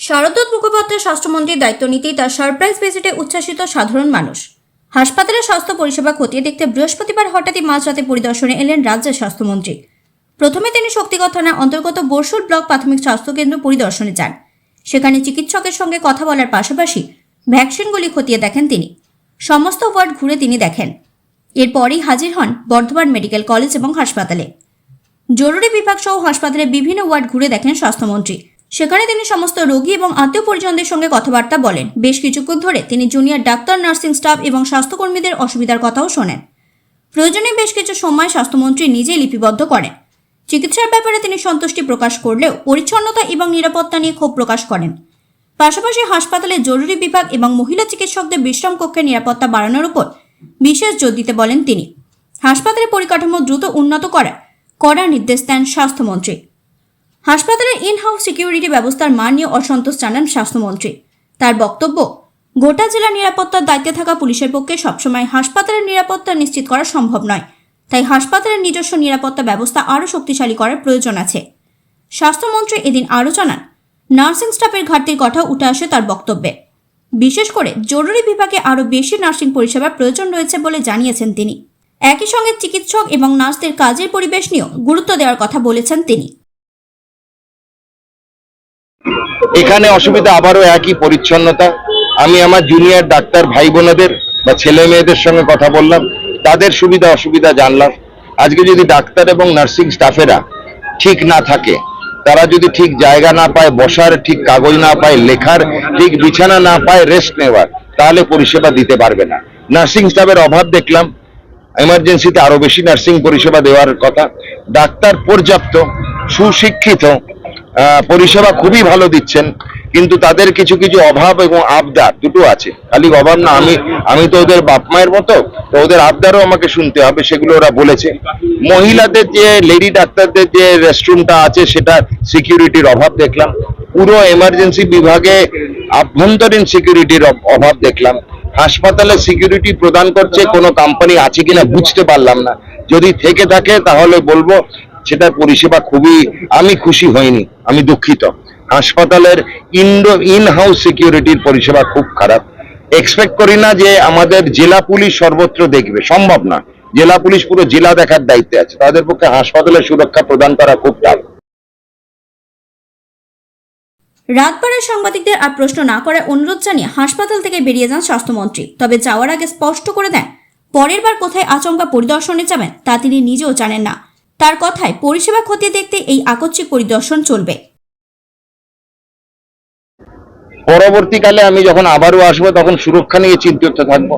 শারদত্ত মুখোপাধ্যায় স্বাস্থ্যমন্ত্রীর দায়িত্ব নিতেই তার সারপ্রাইজ ভিজিটে উচ্ছ্বাসিত সাধারণ মানুষ। হাসপাতালের স্বাস্থ্য পরিষেবা খতিয়ে দেখতে বৃহস্পতিবার হঠাৎই মাঝরাতে পরিদর্শনে এলেন রাজ্যের স্বাস্থ্যমন্ত্রী। প্রথমে তিনি শক্তিগড় থানার অন্তর্গত বরশুল ব্লক প্রাথমিক স্বাস্থ্যকেন্দ্র পরিদর্শনে যান। সেখানে চিকিৎসকের সঙ্গে কথা বলার পাশাপাশি ভ্যাকসিনগুলি খতিয়ে দেখেন তিনি। সমস্ত ওয়ার্ড ঘুরে তিনি দেখেন। এরপরই হাজির হন বর্ধমান মেডিকেল কলেজ এবং হাসপাতালে। জরুরি বিভাগ সহ হাসপাতালে বিভিন্ন ওয়ার্ড ঘুরে দেখেন স্বাস্থ্যমন্ত্রী। সেখানে তিনি সমস্ত রোগী এবং আত্মীয় পরিজনদের সঙ্গে কথাবার্তা বলেন। বেশ কিছুক্ষণ ধরে তিনি জুনিয়র ডাক্তার, নার্সিং স্টাফ এবং স্বাস্থ্যকর্মীদের অসুবিধার কথাও শোনেন। প্রয়োজনে বেশ কিছু সময় স্বাস্থ্যমন্ত্রী নিজেই লিপিবদ্ধ করেন। চিকিৎসার ব্যাপারে তিনি সন্তুষ্টি প্রকাশ করলেও পরিচ্ছন্নতা এবং নিরাপত্তা নিয়ে ক্ষোভ প্রকাশ করেন। পাশাপাশি হাসপাতালে জরুরি বিভাগ এবং মহিলা চিকিৎসকদের বিশ্রাম কক্ষের নিরাপত্তা বাড়ানোর উপর বিশেষ জোর দিতে বলেন তিনি। হাসপাতালের পরিকাঠামো দ্রুত উন্নত করার কড়া নির্দেশ দেন স্বাস্থ্যমন্ত্রী। হাসপাতালের ইন হাউস সিকিউরিটি ব্যবস্থার মান নিয়ে অসন্তোষ জানান স্বাস্থ্যমন্ত্রী। তার বক্তব্য, গোটা জেলার নিরাপত্তার দায়িত্বে থাকা পুলিশের পক্ষে সবসময় হাসপাতালের নিরাপত্তা নিশ্চিত করা সম্ভব নয়, তাই হাসপাতালের নিজস্ব নিরাপত্তা ব্যবস্থা আরও শক্তিশালী করার প্রয়োজন আছে। স্বাস্থ্যমন্ত্রী এদিন আরও জানান, নার্সিং স্টাফের ঘাটতির কথা উঠে আসে তার বক্তব্যে। বিশেষ করে জরুরি বিভাগে আরও বেশি নার্সিং পরিষেবার প্রয়োজন রয়েছে বলে জানিয়েছেন তিনি। একই সঙ্গে চিকিৎসক এবং নার্সদের কাজের পরিবেশ নিয়েও গুরুত্ব দেওয়ার কথা বলেছেন তিনি। এখানে অসুবিধা আবারও একই, পরিচ্ছন্নতা। আমি আমার জুনিয়র ডাক্তার ভাই বোনদের বা ছেলে মেয়েদের সঙ্গে কথা বললাম, তাদের সুবিধা অসুবিধা জানলাম। আজকে যদি ডাক্তার এবং নার্সিং স্টাফেরা ঠিক না থাকে, তারা যদি ঠিক জায়গা না পায় বসার, ঠিক কাগজ না পায় লেখার, ঠিক বিছানা না পায় রেস্ট নেওয়ার, তাহলে পরিষেবা দিতে পারবে না। নার্সিং স্টাফের অভাব দেখলাম, এমার্জেন্সিতে আরো বেশি নার্সিং পরিষেবা দেওয়ার কথা। ডাক্তার পর্যাপ্ত, সুশিক্ষিত, পরিষেবা খুবই ভালো দিচ্ছেন, কিন্তু তাদের কিছু কিছু অভাব এবং আবদার দুটো আছে। খালি অভাব না, আমি তো ওদের বাপ মায়ের মতো, তো ওদের আবদারও আমাকে শুনতে হবে, সেগুলো ওরা বলেছে। মহিলাদের যে লেডি ডাক্তারদের যে রেস্টরুমটা আছে, সেটা সিকিউরিটির অভাব দেখলাম। পুরো এমার্জেন্সি বিভাগে আভ্যন্তরীণ সিকিউরিটির অভাব দেখলাম। হাসপাতালে সিকিউরিটি প্রদান করছে কোনো কোম্পানি আছে কিনা বুঝতে পারলাম না। যদি থেকে থাকে তাহলে বলবো সেটার পরিষেবা আমি খুশি হইনি, আমি দুঃখিত। হাসপাতালের ইন হাউস সিকিউরিটির পরিষেবা খুব খারাপ। এক্সপেক্ট করি না যে আমাদের জেলা পুলিশ সর্বত্র দেখবে, সম্ভব না। জেলা পুলিশ পুরো জেলা দেখার দায়িত্বে আছে, তাদের পক্ষে হাসপাতালের সুরক্ষা প্রদান করা খুব টাফ। রাতবারে সাংবাদিকদের আর প্রশ্ন না করার অনুরোধ জানিয়ে হাসপাতাল থেকে বেরিয়ে যান স্বাস্থ্যমন্ত্রী। তবে যাওয়ার আগে স্পষ্ট করে দেন, পরের বার কোথায় আচমকা পরিদর্শনে যাবেন তা তিনি নিজেও জানেন না। তার কথায় পরিষেবা খতিয়ে দেখতে এই আকস্মিক পরিদর্শন চলবে। পরবর্তীকালে আমি যখন আবারও আসবো তখন সুরক্ষা নিয়ে চিন্তিত থাকবো।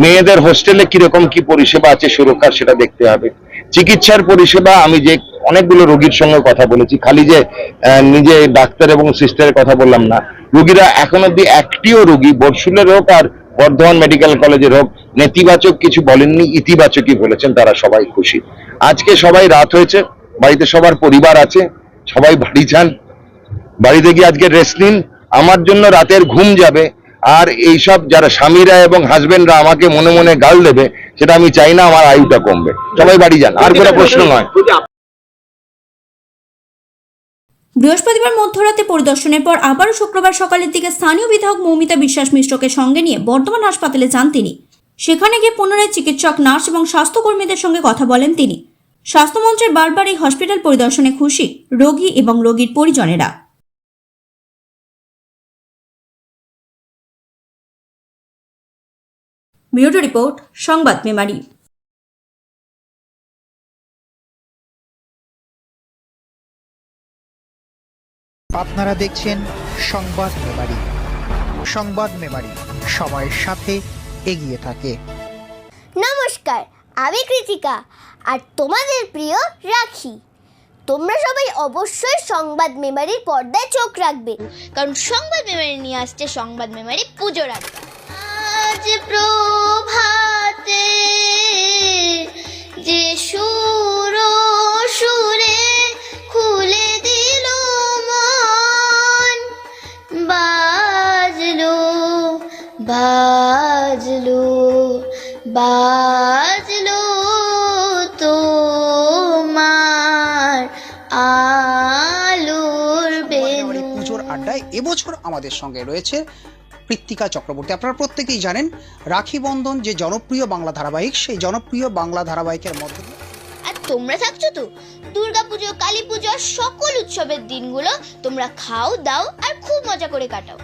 মেয়েদের হোস্টেলে কিরকম কি পরিষেবা আছে সুরক্ষার, সেটা দেখতে হবে। চিকিৎসার পরিষেবা, আমি যে অনেকগুলো রোগীর সঙ্গে কথা বলেছি, খালি যে নিজে ডাক্তার এবং সিস্টারের কথা বললাম না, রোগীরা এখন অব্দি একটিও রোগী বরশুলের হোক আর বর্ধমান মেডিকেল কলেজের হোক নেতিবাচক কিছু বলেননি, ইতিবাচকই বলেছেন। তারা সবাই খুশি। আজকে সবাই রাত হয়েছে, বাড়িতে সবার পরিবার আছে, সবাই বাড়ি যান, বাড়িতে গিয়ে আজকে রেস্ট নিন। আমার জন্য রাতের ঘুম যাবে, আর এইসব যারা স্বামীরা এবং হাজবেন্ডরা আমাকে মনে মনে গাল দেবে, সেটা আমি চাই না। আমার আয়ুটা কমবে, সবাই বাড়ি যান, আর কোনো প্রশ্ন নয়। বৃহস্পতিবার মধ্যরাতে পরিদর্শনের পর আবারও শুক্রবার সকালের দিকে স্থানীয় বিধায়ক মৌমিতা বিশ্বাস মিশ্রকে সঙ্গে নিয়ে বর্ধমান হাসপাতালে যান তিনি। সেখানে গিয়ে পুনরায় চিকিৎসক, নার্স এবং স্বাস্থ্যকর্মীদের সঙ্গে কথা বলেন তিনি। স্বাস্থ্যমন্ত্রীর বারবার এই হসপিটাল পরিদর্শনে খুশি রোগী এবং রোগীর পরিজনেরা। ব্যুরো রিপোর্ট, সংবাদ মেমারি। আপনারা দেখছেন সংবাদ মেমারি। সংবাদ মেমারি সময়ের সাথে এগিয়ে থাকে। নমস্কার, আমি কৃতিকা আর তোমাদের প্রিয় রাখি। তোমরা সবাই অবশ্যই সংবাদ মেমারির পর্দায় চোখ রাখবে, কারণ সংবাদ মেমারি নিয়ে আসছে সংবাদ মেমারি পুজোর আগে। আজ প্রভাতে যে সুর সুরে খুলে দিল মন, বাজলো বাজলো বাজলো তোমার আলোর বেনু। পুজোর আড্ডায় এবছর আমাদের সঙ্গে রয়েছে কৃত্তিকা চক্রবর্তী। আপনারা প্রত্যেকেই জানেন রাখি বন্ধন যে জনপ্রিয় বাংলা ধারাবাহিক, সেই জনপ্রিয় বাংলা ধারাবাহিকের মধ্যে দিয়ে আর তোমরা থাকছো তো দুর্গাপুজো, কালী পুজো, সকল উৎসবের দিনগুলো তোমরা খাও, দাও আর খুব মজা করে কাটাও।